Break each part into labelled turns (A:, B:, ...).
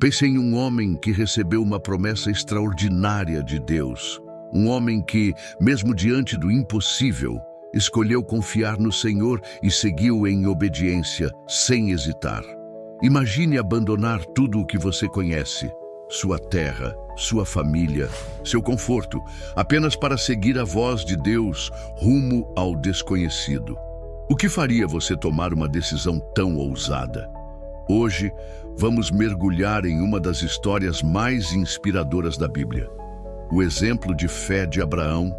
A: Pense em um homem que recebeu uma promessa extraordinária de Deus. Um homem que, mesmo diante do impossível, escolheu confiar no Senhor e seguiu em obediência, sem hesitar. Imagine abandonar tudo o que você conhece, sua terra, sua família, seu conforto, apenas para seguir a voz de Deus rumo ao desconhecido. O que faria você tomar uma decisão tão ousada? Hoje, vamos mergulhar em uma das histórias mais inspiradoras da Bíblia. O exemplo de fé de Abraão,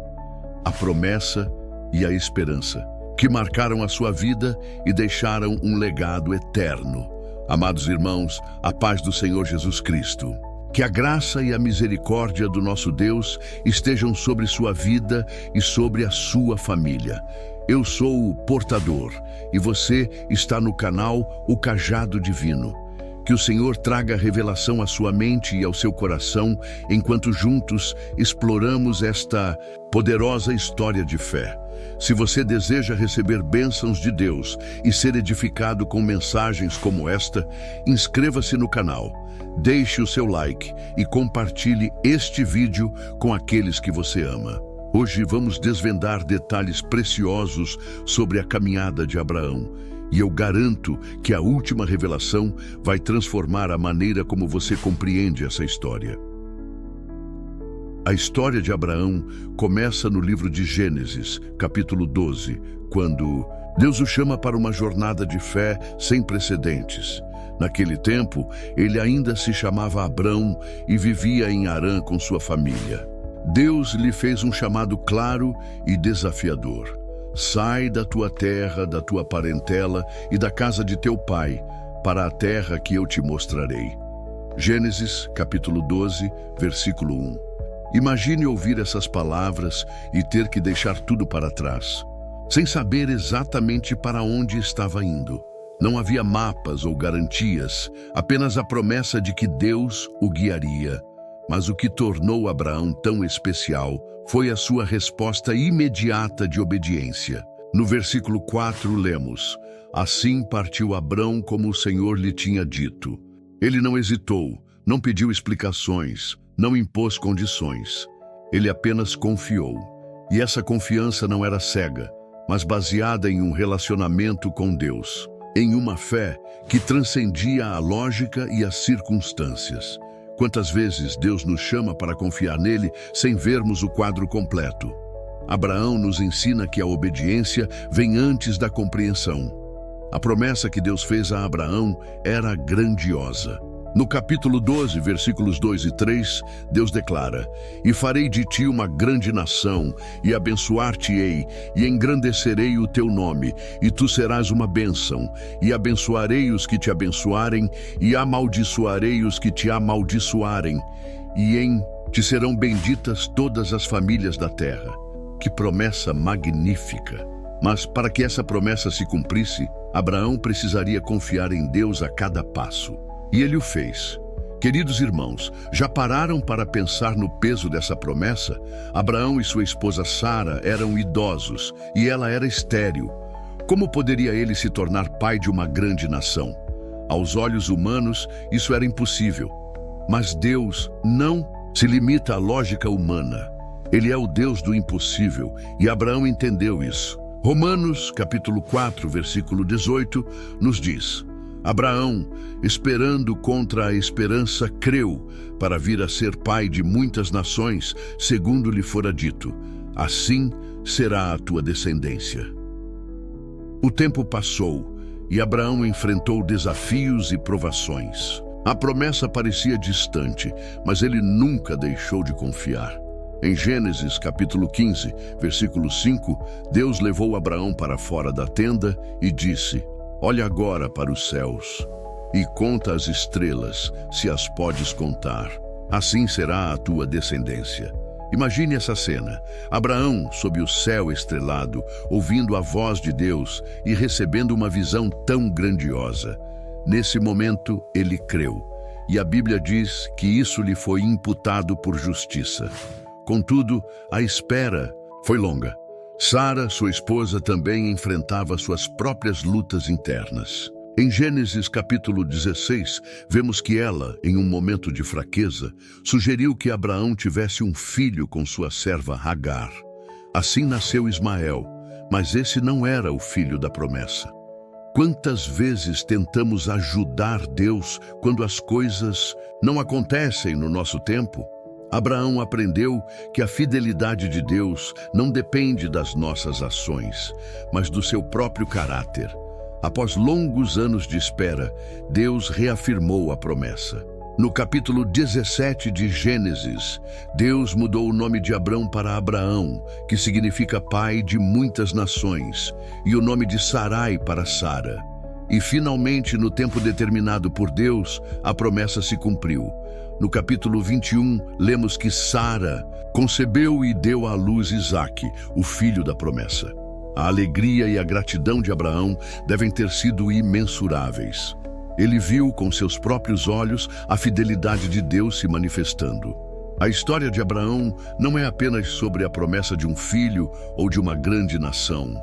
A: a promessa e a esperança, que marcaram a sua vida e deixaram um legado eterno. Amados irmãos, a paz do Senhor Jesus Cristo. Que a graça e a misericórdia do nosso Deus estejam sobre sua vida e sobre a sua família. Eu sou o portador e você está no canal O Cajado Divino. Que o Senhor traga revelação à sua mente e ao seu coração enquanto juntos exploramos esta poderosa história de fé. Se você deseja receber bênçãos de Deus e ser edificado com mensagens como esta, inscreva-se no canal, deixe o seu like e compartilhe este vídeo com aqueles que você ama. Hoje vamos desvendar detalhes preciosos sobre a caminhada de Abraão. E eu garanto que a última revelação vai transformar a maneira como você compreende essa história. A história de Abraão começa no livro de Gênesis, capítulo 12, quando Deus o chama para uma jornada de fé sem precedentes. Naquele tempo, ele ainda se chamava Abrão e vivia em Harã com sua família. Deus lhe fez um chamado claro e desafiador. Sai da tua terra, da tua parentela e da casa de teu pai, para a terra que eu te mostrarei. Gênesis, capítulo 12, versículo 1. Imagine ouvir essas palavras e ter que deixar tudo para trás, sem saber exatamente para onde estava indo. Não havia mapas ou garantias, apenas a promessa de que Deus o guiaria. Mas o que tornou Abraão tão especial foi a sua resposta imediata de obediência. No versículo 4 lemos: Assim partiu Abrão como o Senhor lhe tinha dito. Ele não hesitou, não pediu explicações, não impôs condições. Ele apenas confiou. E essa confiança não era cega, mas baseada em um relacionamento com Deus, em uma fé que transcendia a lógica e as circunstâncias. Quantas vezes Deus nos chama para confiar nele sem vermos o quadro completo? Abraão nos ensina que a obediência vem antes da compreensão. A promessa que Deus fez a Abraão era grandiosa. No capítulo 12, versículos 2 e 3, Deus declara: E farei de ti uma grande nação, e abençoar-te-ei, e engrandecerei o teu nome, e tu serás uma bênção, e abençoarei os que te abençoarem, e amaldiçoarei os que te amaldiçoarem, e em ti serão benditas todas as famílias da terra. Que promessa magnífica! Mas para que essa promessa se cumprisse, Abraão precisaria confiar em Deus a cada passo. E ele o fez. Queridos irmãos, já pararam para pensar no peso dessa promessa? Abraão e sua esposa Sara eram idosos e ela era estéril. Como poderia ele se tornar pai de uma grande nação? Aos olhos humanos, isso era impossível. Mas Deus não se limita à lógica humana. Ele é o Deus do impossível e Abraão entendeu isso. Romanos, capítulo 4, versículo 18, nos diz: Abraão, esperando contra a esperança, creu, para vir a ser pai de muitas nações, segundo lhe fora dito: assim será a tua descendência. O tempo passou e Abraão enfrentou desafios e provações. A promessa parecia distante, mas ele nunca deixou de confiar. Em Gênesis, capítulo 15, versículo 5, Deus levou Abraão para fora da tenda e disse: Olha agora para os céus e conta as estrelas, se as podes contar. Assim será a tua descendência. Imagine essa cena: Abraão, sob o céu estrelado, ouvindo a voz de Deus e recebendo uma visão tão grandiosa. Nesse momento, ele creu, e a Bíblia diz que isso lhe foi imputado por justiça. Contudo, a espera foi longa. Sara, sua esposa, também enfrentava suas próprias lutas internas. Em Gênesis capítulo 16, vemos que ela, em um momento de fraqueza, sugeriu que Abraão tivesse um filho com sua serva Agar. Assim nasceu Ismael, mas esse não era o filho da promessa. Quantas vezes tentamos ajudar Deus quando as coisas não acontecem no nosso tempo? Abraão aprendeu que a fidelidade de Deus não depende das nossas ações, mas do seu próprio caráter. Após longos anos de espera, Deus reafirmou a promessa. No capítulo 17 de Gênesis, Deus mudou o nome de Abrão para Abraão, que significa pai de muitas nações, e o nome de Sarai para Sara. E finalmente, no tempo determinado por Deus, a promessa se cumpriu. No capítulo 21, lemos que Sara concebeu e deu à luz Isaque, o filho da promessa. A alegria e a gratidão de Abraão devem ter sido imensuráveis. Ele viu com seus próprios olhos a fidelidade de Deus se manifestando. A história de Abraão não é apenas sobre a promessa de um filho ou de uma grande nação.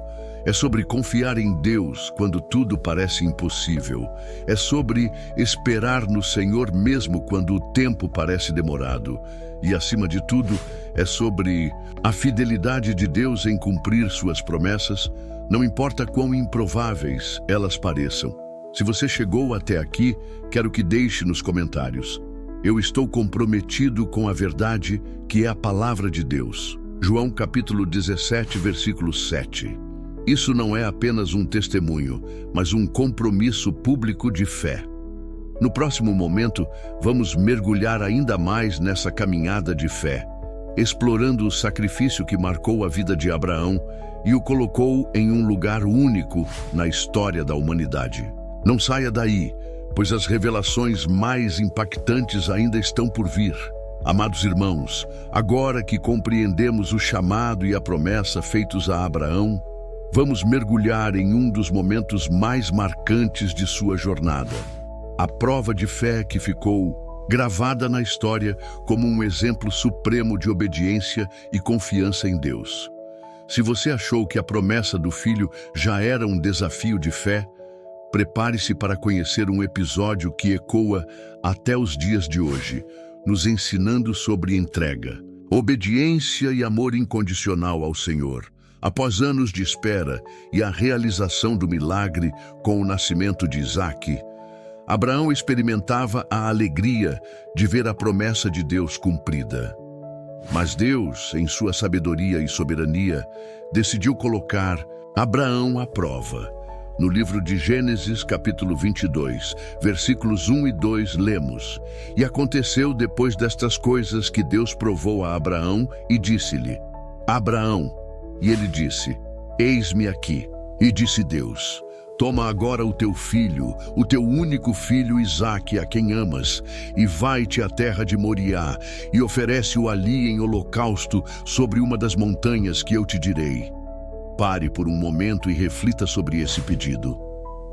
A: É sobre confiar em Deus quando tudo parece impossível. É sobre esperar no Senhor mesmo quando o tempo parece demorado. E, acima de tudo, é sobre a fidelidade de Deus em cumprir suas promessas, não importa quão improváveis elas pareçam. Se você chegou até aqui, quero que deixe nos comentários: eu estou comprometido com a verdade que é a palavra de Deus. João capítulo 17, versículo 7. Isso não é apenas um testemunho, mas um compromisso público de fé. No próximo momento, vamos mergulhar ainda mais nessa caminhada de fé, explorando o sacrifício que marcou a vida de Abraão e o colocou em um lugar único na história da humanidade. Não saia daí, pois as revelações mais impactantes ainda estão por vir. Amados irmãos, agora que compreendemos o chamado e a promessa feitos a Abraão, vamos mergulhar em um dos momentos mais marcantes de sua jornada. A prova de fé que ficou gravada na história como um exemplo supremo de obediência e confiança em Deus. Se você achou que a promessa do filho já era um desafio de fé, prepare-se para conhecer um episódio que ecoa até os dias de hoje, nos ensinando sobre entrega, obediência e amor incondicional ao Senhor. Após anos de espera e a realização do milagre com o nascimento de Isaque, Abraão experimentava a alegria de ver a promessa de Deus cumprida. Mas Deus, em sua sabedoria e soberania, decidiu colocar Abraão à prova. No livro de Gênesis, capítulo 22, versículos 1 e 2, lemos: E aconteceu depois destas coisas que Deus provou a Abraão e disse-lhe: Abraão. E ele disse: Eis-me aqui. E disse Deus: Toma agora o teu filho, o teu único filho Isaque, a quem amas, e vai-te à terra de Moriá, e oferece-o ali em holocausto sobre uma das montanhas que eu te direi. Pare por um momento e reflita sobre esse pedido.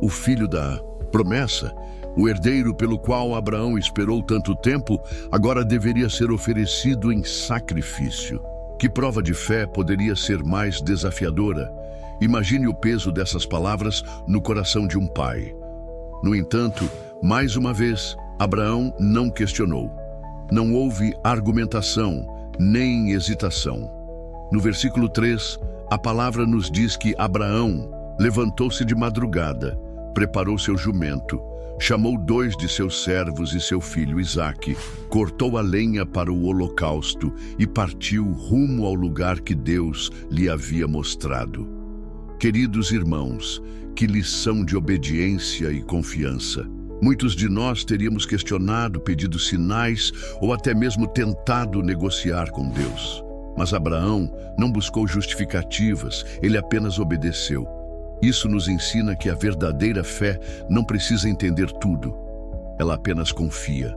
A: O filho da promessa, o herdeiro pelo qual Abraão esperou tanto tempo, agora deveria ser oferecido em sacrifício. Que prova de fé poderia ser mais desafiadora? Imagine o peso dessas palavras no coração de um pai. No entanto, mais uma vez, Abraão não questionou. Não houve argumentação, nem hesitação. No versículo 3, a palavra nos diz que Abraão levantou-se de madrugada, preparou seu jumento, chamou 2 de seus servos e seu filho Isaque, cortou a lenha para o holocausto e partiu rumo ao lugar que Deus lhe havia mostrado. Queridos irmãos, que lição de obediência e confiança. Muitos de nós teríamos questionado, pedido sinais ou até mesmo tentado negociar com Deus. Mas Abraão não buscou justificativas, ele apenas obedeceu. Isso nos ensina que a verdadeira fé não precisa entender tudo. Ela apenas confia.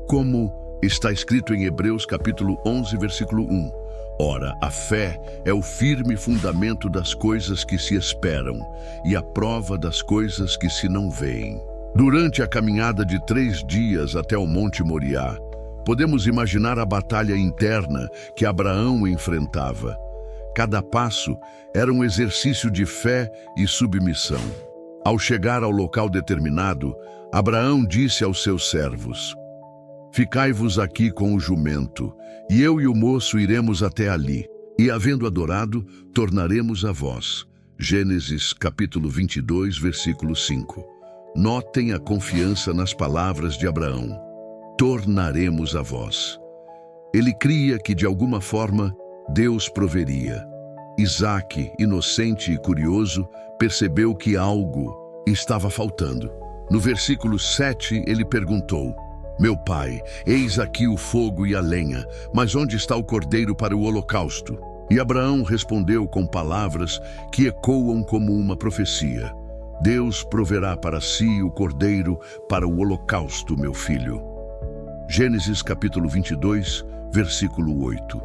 A: Como está escrito em Hebreus capítulo 11, versículo 1. Ora, a fé é o firme fundamento das coisas que se esperam e a prova das coisas que se não veem. Durante a caminhada de 3 dias até o Monte Moriá, podemos imaginar a batalha interna que Abraão enfrentava. Cada passo era um exercício de fé e submissão. Ao chegar ao local determinado, Abraão disse aos seus servos: Ficai-vos aqui com o jumento, e eu e o moço iremos até ali, e havendo adorado, tornaremos a vós. Gênesis capítulo 22, versículo 5. Notem a confiança nas palavras de Abraão. Tornaremos a vós. Ele cria que, de alguma forma, Deus proveria. Isaque, inocente e curioso, percebeu que algo estava faltando. No versículo 7, ele perguntou: Meu pai, eis aqui o fogo e a lenha, mas onde está o cordeiro para o holocausto? E Abraão respondeu com palavras que ecoam como uma profecia: Deus proverá para si o cordeiro para o holocausto, meu filho. Gênesis capítulo 22, versículo 8.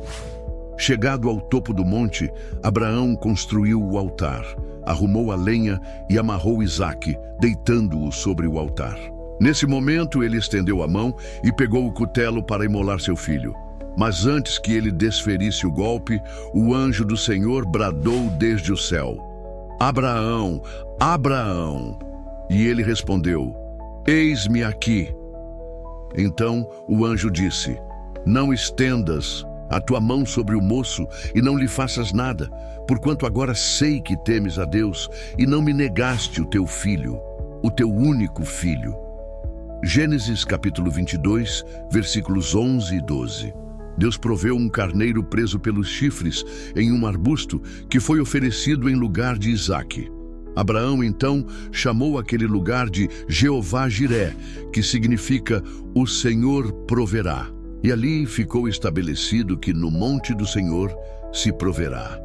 A: Chegado ao topo do monte, Abraão construiu o altar, arrumou a lenha e amarrou Isaque, deitando-o sobre o altar. Nesse momento, ele estendeu a mão e pegou o cutelo para imolar seu filho. Mas antes que ele desferisse o golpe, o anjo do Senhor bradou desde o céu: Abraão, Abraão! E ele respondeu: Eis-me aqui. Então o anjo disse: Não estendas a tua mão sobre o moço e não lhe faças nada, porquanto agora sei que temes a Deus e não me negaste o teu filho, o teu único filho. Gênesis capítulo 22, versículos 11 e 12. Deus proveu um carneiro preso pelos chifres em um arbusto que foi oferecido em lugar de Isaque. Abraão então chamou aquele lugar de Jeová-Jiré, que significa o Senhor proverá. E ali ficou estabelecido que no monte do Senhor se proverá.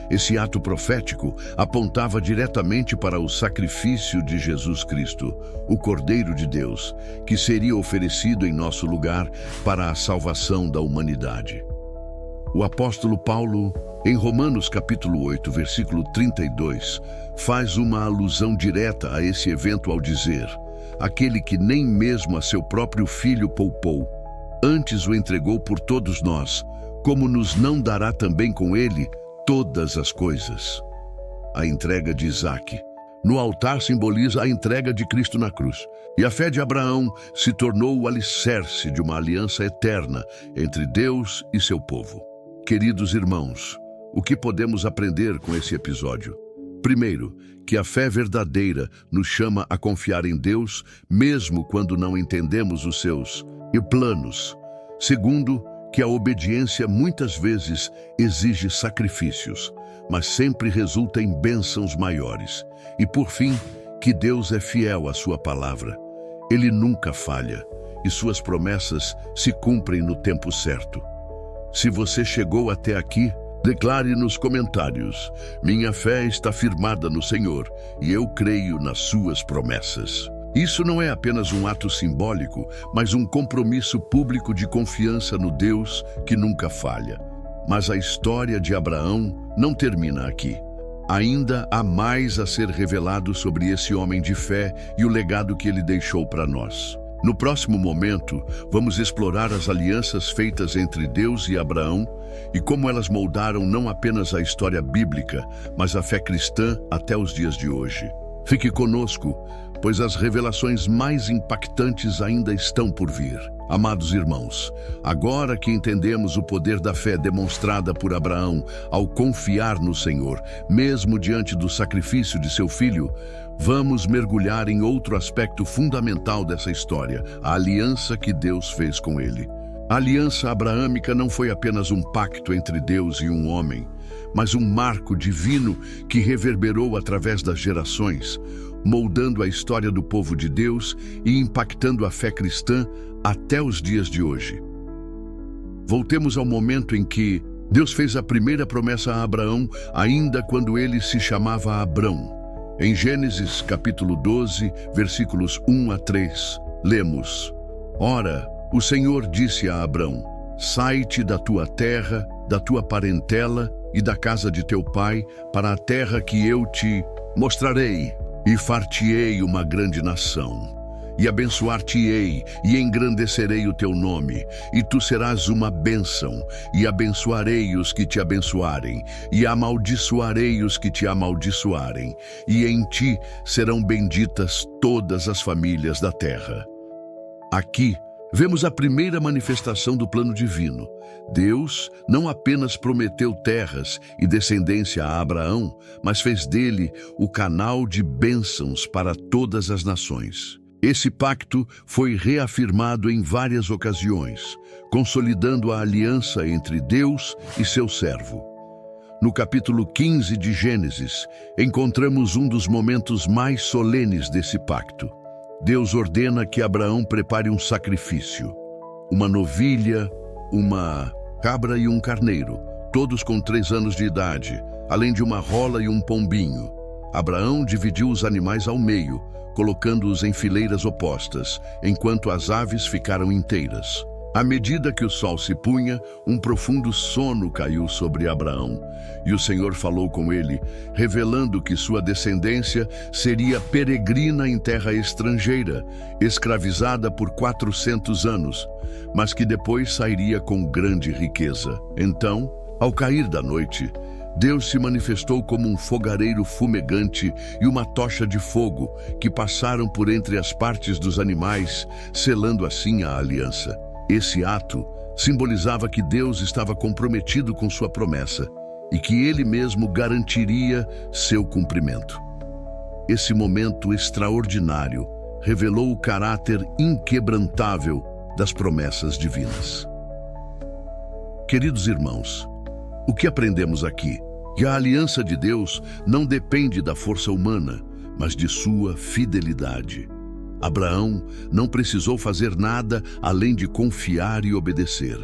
A: Esse ato profético apontava diretamente para o sacrifício de Jesus Cristo, o Cordeiro de Deus, que seria oferecido em nosso lugar para a salvação da humanidade. O apóstolo Paulo, em Romanos capítulo 8, versículo 32, faz uma alusão direta a esse evento ao dizer: aquele que nem mesmo a seu próprio filho poupou, antes o entregou por todos nós, como nos não dará também com ele todas as coisas? A entrega de Isaque no altar simboliza a entrega de Cristo na cruz. E a fé de Abraão se tornou o alicerce de uma aliança eterna entre Deus e seu povo. Queridos irmãos, o que podemos aprender com esse episódio? Primeiro, que a fé verdadeira nos chama a confiar em Deus, mesmo quando não entendemos os seus planos. Segundo, que a obediência muitas vezes exige sacrifícios, mas sempre resulta em bênçãos maiores. E por fim, que Deus é fiel à sua palavra. Ele nunca falha, e suas promessas se cumprem no tempo certo. Se você chegou até aqui, declare nos comentários: minha fé está firmada no Senhor, e eu creio nas suas promessas. Isso não é apenas um ato simbólico, mas um compromisso público de confiança no Deus que nunca falha. Mas a história de Abraão não termina aqui. Ainda há mais a ser revelado sobre esse homem de fé e o legado que ele deixou para nós. No próximo momento, vamos explorar as alianças feitas entre Deus e Abraão e como elas moldaram não apenas a história bíblica, mas a fé cristã até os dias de hoje. Fique conosco, pois as revelações mais impactantes ainda estão por vir. Amados irmãos, agora que entendemos o poder da fé demonstrada por Abraão ao confiar no Senhor, mesmo diante do sacrifício de seu filho, vamos mergulhar em outro aspecto fundamental dessa história, a aliança que Deus fez com ele. A aliança abraâmica não foi apenas um pacto entre Deus e um homem, mas um marco divino que reverberou através das gerações, moldando a história do povo de Deus e impactando a fé cristã até os dias de hoje. Voltemos ao momento em que Deus fez a primeira promessa a Abraão, ainda quando ele se chamava Abrão. Em Gênesis capítulo 12, versículos 1 a 3, lemos: Ora, o Senhor disse a Abrão: Sai-te da tua terra, da tua parentela e da casa de teu pai, para a terra que eu te mostrarei, e far-te-ei uma grande nação. e abençoar-te-ei, e engrandecerei o teu nome, e tu serás uma bênção, e abençoarei os que te abençoarem, e amaldiçoarei os que te amaldiçoarem, e em ti serão benditas todas as famílias da terra. Aqui, vemos a primeira manifestação do plano divino. Deus não apenas prometeu terras e descendência a Abraão, mas fez dele o canal de bênçãos para todas as nações. Esse pacto foi reafirmado em várias ocasiões, consolidando a aliança entre Deus e seu servo. No capítulo 15 de Gênesis, encontramos um dos momentos mais solenes desse pacto. Deus ordena que Abraão prepare um sacrifício, uma novilha, uma cabra e um carneiro, todos com 3 anos de idade, além de uma rola e um pombinho. Abraão dividiu os animais ao meio, colocando-os em fileiras opostas, enquanto as aves ficaram inteiras. À medida que o sol se punha, um profundo sono caiu sobre Abraão, e o Senhor falou com ele, revelando que sua descendência seria peregrina em terra estrangeira, escravizada por 400 anos, mas que depois sairia com grande riqueza. Então, ao cair da noite, Deus se manifestou como um fogareiro fumegante e uma tocha de fogo que passaram por entre as partes dos animais, selando assim a aliança. Esse ato simbolizava que Deus estava comprometido com sua promessa e que ele mesmo garantiria seu cumprimento. Esse momento extraordinário revelou o caráter inquebrantável das promessas divinas. Queridos irmãos, o que aprendemos aqui? Que a aliança de Deus não depende da força humana, mas de sua fidelidade. Abraão não precisou fazer nada além de confiar e obedecer.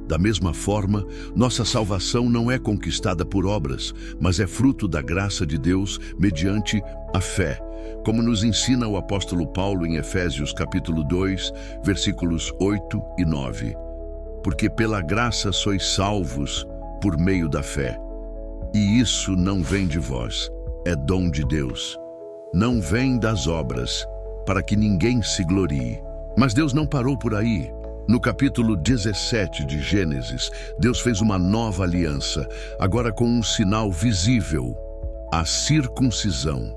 A: Da mesma forma, nossa salvação não é conquistada por obras, mas é fruto da graça de Deus mediante a fé, como nos ensina o apóstolo Paulo em Efésios capítulo 2, versículos 8 e 9. Porque pela graça sois salvos por meio da fé. E isso não vem de vós, é dom de Deus. Não vem das obras, para que ninguém se glorie. Mas Deus não parou por aí. No capítulo 17 de Gênesis, Deus fez uma nova aliança, agora com um sinal visível, a circuncisão.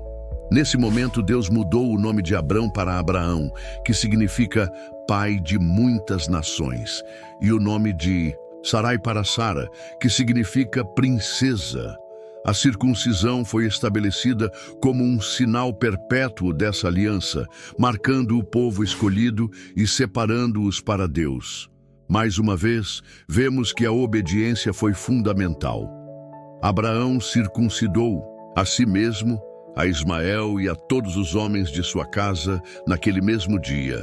A: Nesse momento, Deus mudou o nome de Abrão para Abraão, que significa pai de muitas nações, e o nome de Sarai para Sara, que significa princesa. A circuncisão foi estabelecida como um sinal perpétuo dessa aliança, marcando o povo escolhido e separando-os para Deus. Mais uma vez, vemos que a obediência foi fundamental. Abraão circuncidou a si mesmo, a Ismael e a todos os homens de sua casa naquele mesmo dia,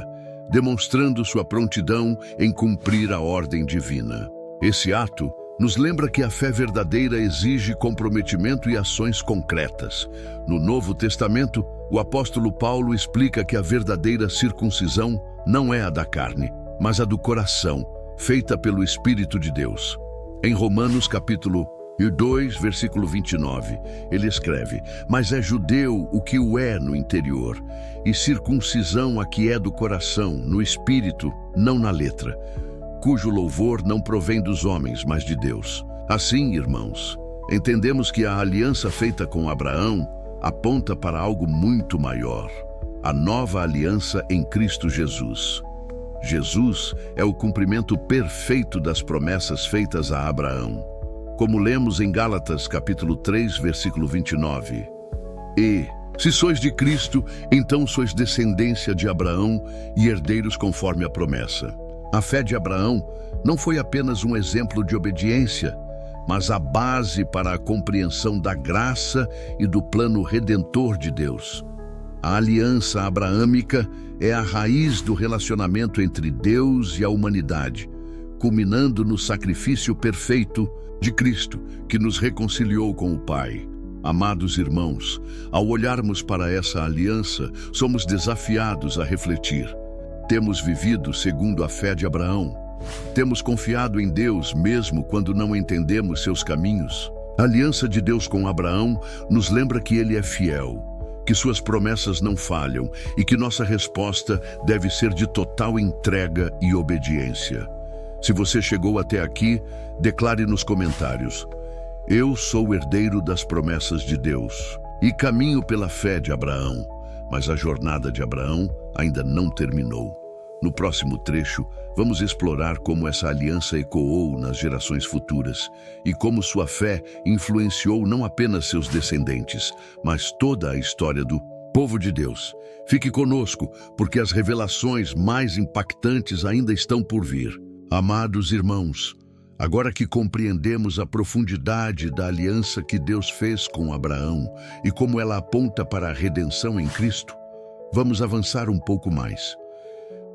A: demonstrando sua prontidão em cumprir a ordem divina. Esse ato nos lembra que a fé verdadeira exige comprometimento e ações concretas. No Novo Testamento, o apóstolo Paulo explica que a verdadeira circuncisão não é a da carne, mas a do coração, feita pelo Espírito de Deus. Em Romanos capítulo 2, versículo 29, ele escreve: mas é judeu o que o é no interior, e circuncisão a que é do coração, no espírito, não na letra, cujo louvor não provém dos homens, mas de Deus. Assim, irmãos, entendemos que a aliança feita com Abraão aponta para algo muito maior, a nova aliança em Cristo Jesus. Jesus é o cumprimento perfeito das promessas feitas a Abraão. Como lemos em Gálatas capítulo 3, versículo 29. E, se sois de Cristo, então sois descendência de Abraão e herdeiros conforme a promessa. A fé de Abraão não foi apenas um exemplo de obediência, mas a base para a compreensão da graça e do plano redentor de Deus. A aliança abraâmica é a raiz do relacionamento entre Deus e a humanidade, culminando no sacrifício perfeito de Cristo, que nos reconciliou com o Pai. Amados irmãos, ao olharmos para essa aliança, somos desafiados a refletir. Temos vivido segundo a fé de Abraão? Temos confiado em Deus mesmo quando não entendemos seus caminhos? A aliança de Deus com Abraão nos lembra que ele é fiel, que suas promessas não falham e que nossa resposta deve ser de total entrega e obediência. Se você chegou até aqui, declare nos comentários: eu sou herdeiro das promessas de Deus e caminho pela fé de Abraão, mas a jornada de Abraão ainda não terminou. No próximo trecho, vamos explorar como essa aliança ecoou nas gerações futuras e como sua fé influenciou não apenas seus descendentes, mas toda a história do povo de Deus. Fique conosco, porque as revelações mais impactantes ainda estão por vir. Amados irmãos, agora que compreendemos a profundidade da aliança que Deus fez com Abraão e como ela aponta para a redenção em Cristo, vamos avançar um pouco mais.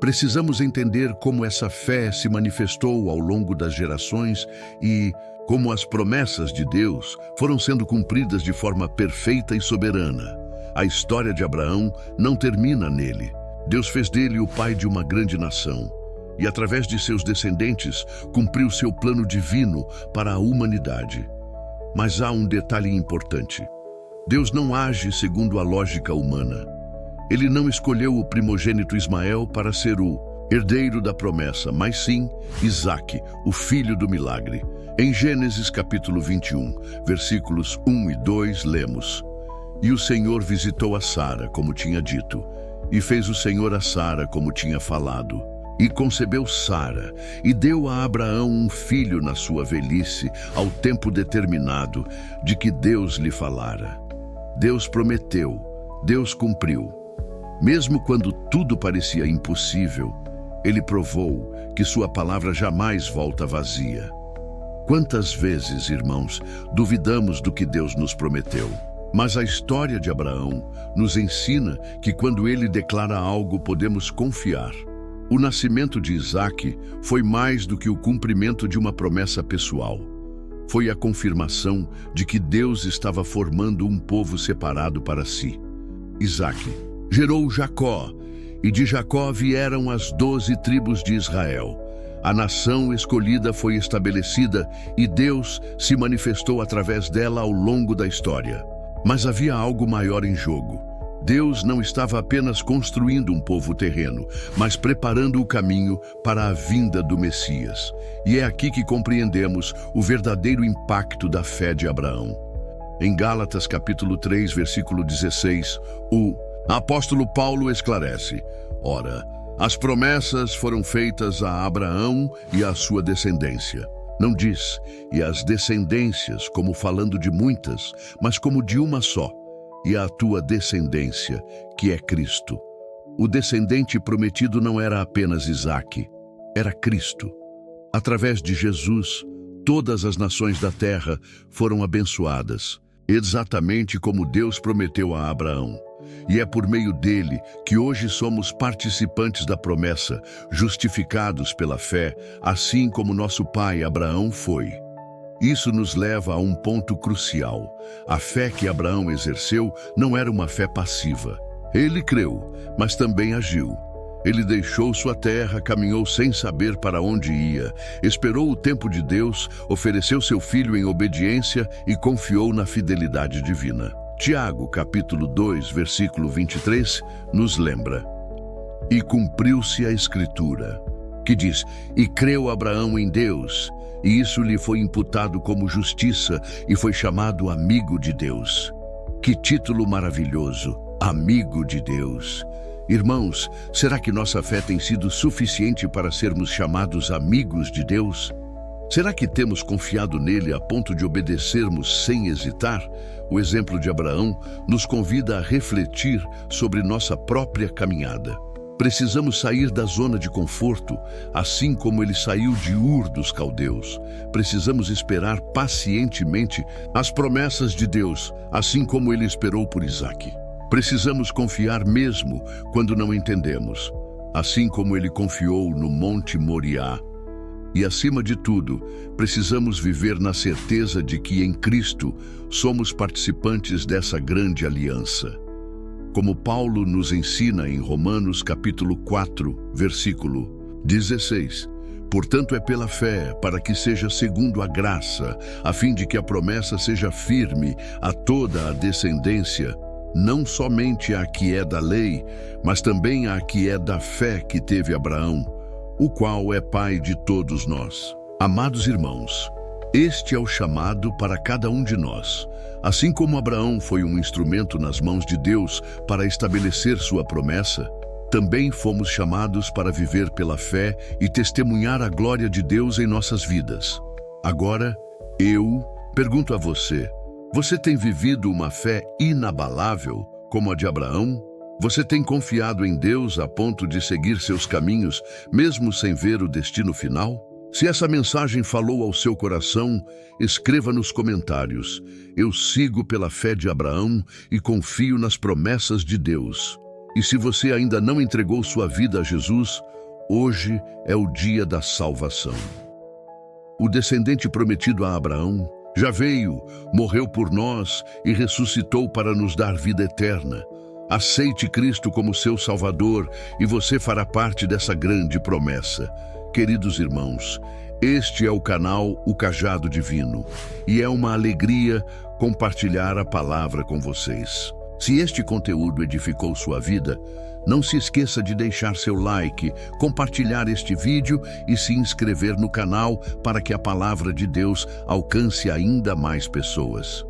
A: Precisamos entender como essa fé se manifestou ao longo das gerações e como as promessas de Deus foram sendo cumpridas de forma perfeita e soberana. A história de Abraão não termina nele. Deus fez dele o pai de uma grande nação e, através de seus descendentes, cumpriu seu plano divino para a humanidade. Mas há um detalhe importante. Deus não age segundo a lógica humana. Ele não escolheu o primogênito Ismael para ser o herdeiro da promessa, mas sim Isaque, o filho do milagre. Em Gênesis capítulo 21, versículos 1 e 2, lemos: E o Senhor visitou a Sara, como tinha dito, e fez o Senhor a Sara como tinha falado. E concebeu Sara, e deu a Abraão um filho na sua velhice, ao tempo determinado de que Deus lhe falara. Deus prometeu, Deus cumpriu. Mesmo quando tudo parecia impossível, ele provou que sua palavra jamais volta vazia. Quantas vezes, irmãos, duvidamos do que Deus nos prometeu? Mas a história de Abraão nos ensina que quando ele declara algo, podemos confiar. O nascimento de Isaque foi mais do que o cumprimento de uma promessa pessoal. Foi a confirmação de que Deus estava formando um povo separado para si. Isaque gerou Jacó, e de Jacó vieram as 12 tribos de Israel. A nação escolhida foi estabelecida e Deus se manifestou através dela ao longo da história. Mas havia algo maior em jogo. Deus não estava apenas construindo um povo terreno, mas preparando o caminho para a vinda do Messias. E é aqui que compreendemos o verdadeiro impacto da fé de Abraão. Em Gálatas capítulo 3, versículo 16, o apóstolo Paulo esclarece: ora, as promessas foram feitas a Abraão e à sua descendência. Não diz, e as descendências, como falando de muitas, mas como de uma só, e a tua descendência, que é Cristo. O descendente prometido não era apenas Isaque, era Cristo. Através de Jesus, todas as nações da terra foram abençoadas, exatamente como Deus prometeu a Abraão. E é por meio dele que hoje somos participantes da promessa, justificados pela fé, assim como nosso pai Abraão foi. Isso nos leva a um ponto crucial. A fé que Abraão exerceu não era uma fé passiva. Ele creu, mas também agiu. Ele deixou sua terra, caminhou sem saber para onde ia, esperou o tempo de Deus, ofereceu seu filho em obediência e confiou na fidelidade divina. Tiago, capítulo 2, versículo 23, nos lembra: E cumpriu-se a Escritura, que diz: E creu Abraão em Deus, e isso lhe foi imputado como justiça, e foi chamado amigo de Deus. Que título maravilhoso! Amigo de Deus! Irmãos, será que nossa fé tem sido suficiente para sermos chamados amigos de Deus? Será que temos confiado nele a ponto de obedecermos sem hesitar? O exemplo de Abraão nos convida a refletir sobre nossa própria caminhada. Precisamos sair da zona de conforto, assim como ele saiu de Ur dos Caldeus. Precisamos esperar pacientemente as promessas de Deus, assim como ele esperou por Isaque. Precisamos confiar mesmo quando não entendemos, assim como ele confiou no Monte Moriá. E, acima de tudo, precisamos viver na certeza de que em Cristo somos participantes dessa grande aliança. Como Paulo nos ensina em Romanos capítulo 4, versículo 16. Portanto, é pela fé, para que seja segundo a graça, a fim de que a promessa seja firme a toda a descendência, não somente a que é da lei, mas também a que é da fé que teve Abraão, o qual é pai de todos nós. Amados irmãos, este é o chamado para cada um de nós. Assim como Abraão foi um instrumento nas mãos de Deus para estabelecer sua promessa, também fomos chamados para viver pela fé e testemunhar a glória de Deus em nossas vidas. Agora, eu pergunto a você, você tem vivido uma fé inabalável, como a de Abraão? Você tem confiado em Deus a ponto de seguir seus caminhos, mesmo sem ver o destino final? Se essa mensagem falou ao seu coração, escreva nos comentários: eu sigo pela fé de Abraão e confio nas promessas de Deus. E se você ainda não entregou sua vida a Jesus, hoje é o dia da salvação. O descendente prometido a Abraão já veio, morreu por nós e ressuscitou para nos dar vida eterna. Aceite Cristo como seu Salvador e você fará parte dessa grande promessa. Queridos irmãos, este é o canal O Cajado Divino e é uma alegria compartilhar a palavra com vocês. Se este conteúdo edificou sua vida, não se esqueça de deixar seu like, compartilhar este vídeo e se inscrever no canal para que a palavra de Deus alcance ainda mais pessoas.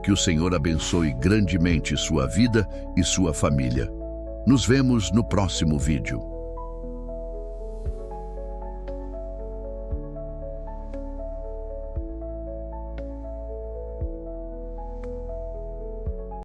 A: Que o Senhor abençoe grandemente sua vida e sua família. Nos vemos no próximo vídeo.